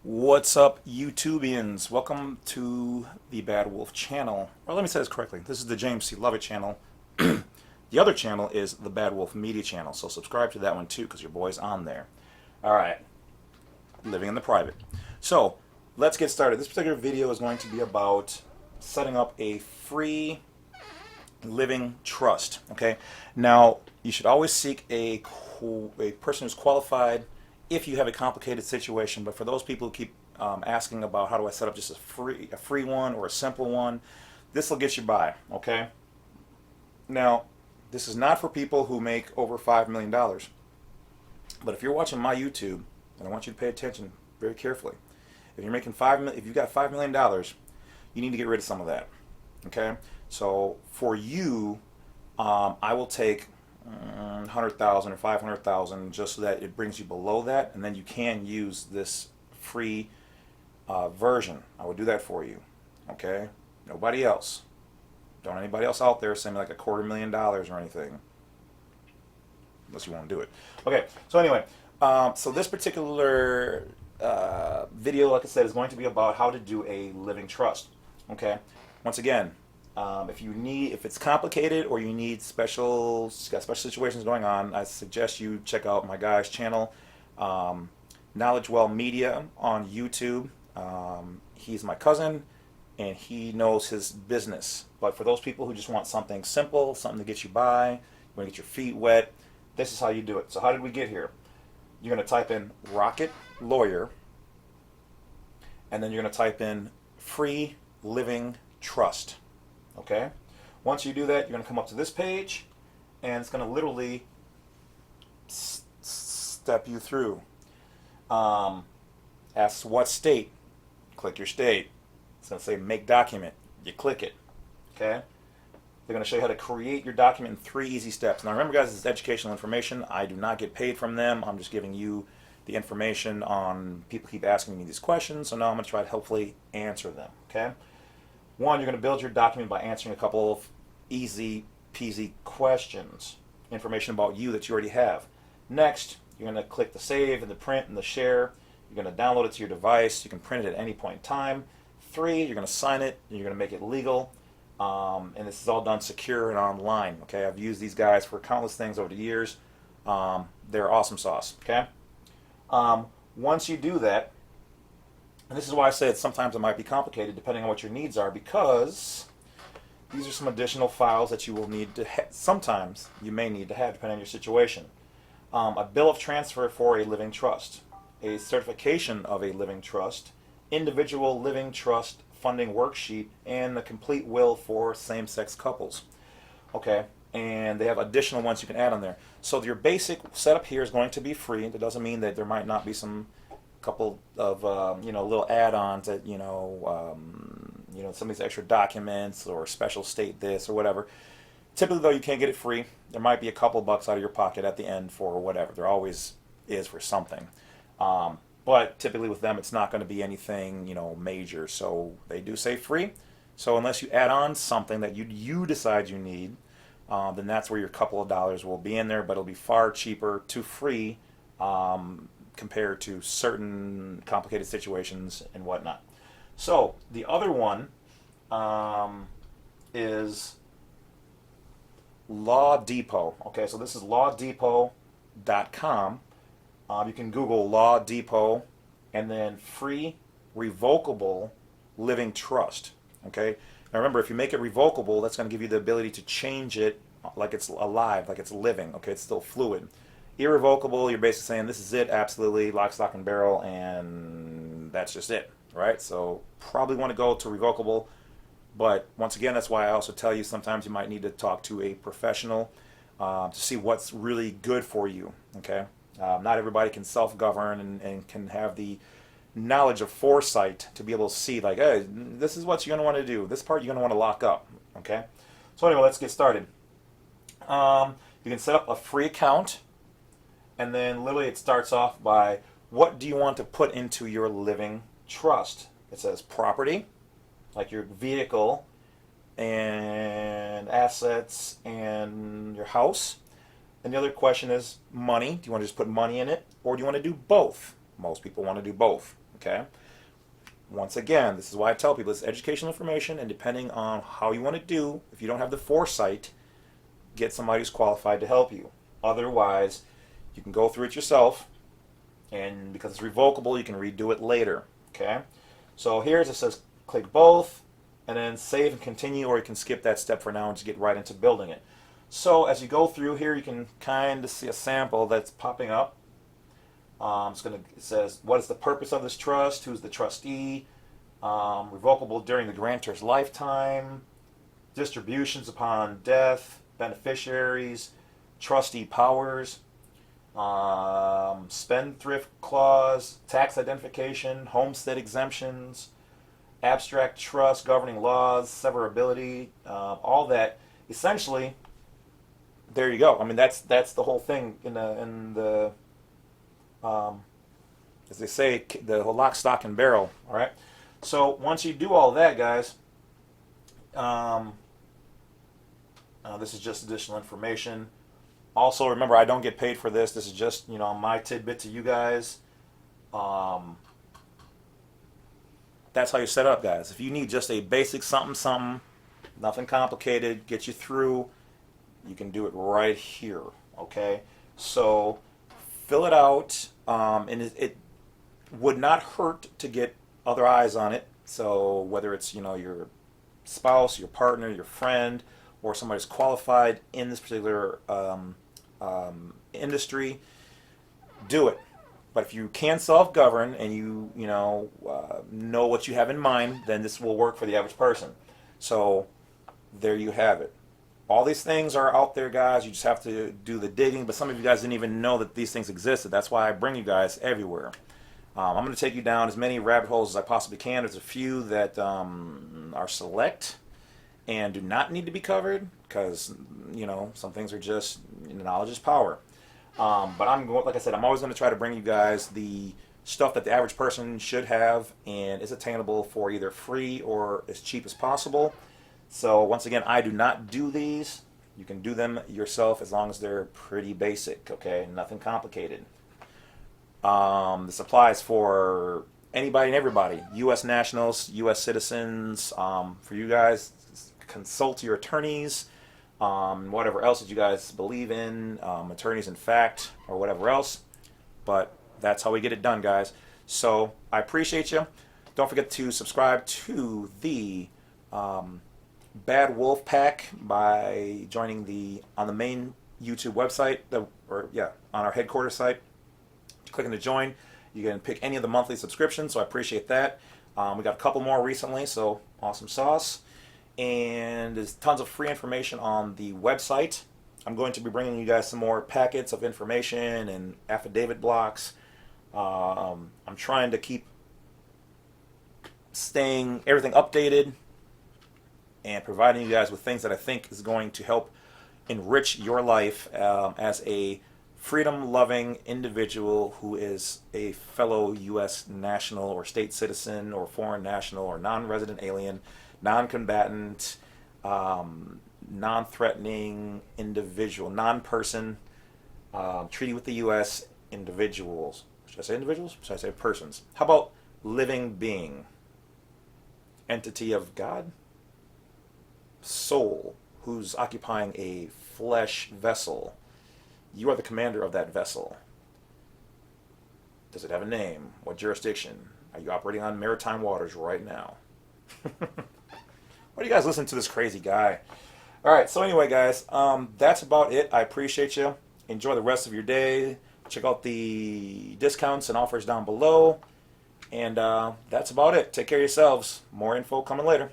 What's up, YouTubians? Welcome to the Badwolf channel. Or let me say this correctly. This is the James C. Lovett channel. The other channel is the Badwolf Media channel, so subscribe to that one too, because your boy's on there. All right, living in the private. So let's get started. This particular video is going to be about setting up a free living trust. Okay. Now you should always seek a person who's qualified if you have a complicated situation. But for those people who keep asking about how do I set up just a free one or a simple one, this will get you by. Okay. Now this is not for people who make over $5 million. But if you're watching my YouTube, and I want you to pay attention very carefully, if you're making if you've got $5 million, you need to get rid of some of that. Okay. So for you, I will take 100,000 or 500,000 just so that it brings you below that, and then you can use this free version. I would do that for you. Okay. Nobody else. Don't anybody else out there send me like $250,000 or anything, unless you want to do it. Okay. So anyway, so this particular video, like I said, is going to be about how to do a living trust. Okay. Once again, if it's complicated or you need got special situations going on, I suggest you check out my guy's channel, Knowledge Well Media on YouTube. He's my cousin, and he knows his business. But for those people who just want something simple, something to get you by, you want to get your feet wet, this is how you do it. So how did we get here? You're going to type in Rocket Lawyer, and then you're going to type in Free Living Trust. Okay? Once you do that, you're going to come up to this page, and it's going to literally step you through. Asks what state. Click your state. It's going to say make document. You click it. Okay? They're going to show you how to create your document in 3 easy steps. Now remember, guys, this is educational information. I do not get paid from them. I'm just giving you the information on people keep asking me these questions, so now I'm going to try to hopefully answer them. Okay? One, you're going to build your document by answering a couple of easy peasy questions, information about you that you already have. Next, you're going to click the save and the print and the share. You're going to download it to your device. You can print it at any point in time. 3, you're going to sign it, and you're going to make it legal. And this is all done secure and online. Okay, I've used these guys for countless things over the years. They're awesome sauce. Okay. Once you do that, and this is why I said sometimes it might be complicated depending on what your needs are, because these are some additional files that you will need to sometimes you may need to have depending on your situation. A bill of transfer for a living trust, a certification of a living trust, individual living trust funding worksheet, and the complete will for same-sex couples. Okay, and they have additional ones you can add on there. So your basic setup here is going to be free. That doesn't mean that there might not be some couple of little add-ons that some of these extra documents or special state this or whatever. Typically, though, you can't get it free. There might be a couple bucks out of your pocket at the end for whatever. There always is for something. But typically with them, it's not going to be anything major. So they do say free. So unless you add on something that you decide you need, then that's where your couple of dollars will be in there. But it'll be far cheaper to free compared to certain complicated situations and whatnot. So the other one is Law Depot. Okay, so this is lawdepot.com. You can Google Law Depot and then free revocable living trust. Okay. Now remember, if you make it revocable, that's going to give you the ability to change it like it's alive, like it's living. Okay, it's still fluid. Irrevocable, you're basically saying this is it, absolutely, lock, stock, and barrel, and that's just it, right? So probably want to go to revocable, but once again, that's why I also tell you sometimes you might need to talk to a professional to see what's really good for you. Okay. Not everybody can self-govern and can have the knowledge of foresight to be able to see, like, hey, this is what you're going to want to do. This part you're going to want to lock up. Okay? So anyway, let's get started. You can set up a free account, and then literally it starts off by, what do you want to put into your living trust? It says property, like your vehicle and assets and your house. And the other question is money. Do you want to just put money in it, or do you want to do both? Most people want to do both. Okay? Once again, this is why I tell people it's educational information, and depending on how you want to do, if you don't have the foresight, get somebody who's qualified to help you. Otherwise, you can go through it yourself, and because it's revocable, you can redo it later. Okay? So here's it says click both, and then save and continue, or you can skip that step for now and just get right into building it. So as you go through here, you can kind of see a sample that's popping up. It says, what is the purpose of this trust? Who's the trustee? Revocable during the grantor's lifetime. Distributions upon death. Beneficiaries. Trustee powers. Spendthrift clause. Tax identification. Homestead exemptions. Abstract trust. Governing laws. Severability. All that. Essentially, there you go. I mean, that's the whole thing in the as they say, the whole lock, stock, and barrel. All right. So once you do all that, guys, this is just additional information. Also, remember, I don't get paid for this. This is just, my tidbit to you guys. That's how you set up, guys. If you need just a basic something, nothing complicated, get you through, you can do it right here. Okay. So fill it out, and it would not hurt to get other eyes on it. So whether it's your spouse, your partner, your friend, or somebody's qualified in this particular industry, do it. But if you can self-govern and you know what you have in mind, then this will work for the average person. So there you have it. All these things are out there, guys. You just have to do the digging. But some of you guys didn't even know that these things existed. That's why I bring you guys everywhere. I'm going to take you down as many rabbit holes as I possibly can. There's a few that are select and do not need to be covered because, some things are just, knowledge is power. But like I said, I'm always going to try to bring you guys the stuff that the average person should have and is attainable for either free or as cheap as possible. So once again, I do not do these. You can do them yourself as long as they're pretty basic, okay? Nothing complicated. This applies for anybody and everybody. U.S. nationals, U.S. citizens. For you guys, consult your attorneys. Whatever else that you guys believe in. Attorneys in fact, or whatever else. But that's how we get it done, guys. So I appreciate you. Don't forget to subscribe to the Badwolf Pack by joining on the main YouTube website, on our headquarters site. Clicking to join, you can pick any of the monthly subscriptions, so I appreciate that. We got a couple more recently, so awesome sauce. And there's tons of free information on the website. I'm going to be bringing you guys some more packets of information and affidavit blocks. I'm trying to keep everything updated and providing you guys with things that I think is going to help enrich your life as a freedom-loving individual who is a fellow U.S. national or state citizen or foreign national or non-resident alien, non-combatant, non-threatening individual, non-person, treaty with the U.S. individuals. Should I say individuals? Should I say persons? How about living being? Entity of God? Soul, who's occupying a flesh vessel. You are the commander of that vessel. Does it have a name? What jurisdiction? Are you operating on maritime waters right now? Why do you guys listen to this crazy guy? Alright, so anyway, guys, that's about it. I appreciate you. Enjoy the rest of your day. Check out the discounts and offers down below. And that's about it. Take care of yourselves. More info coming later.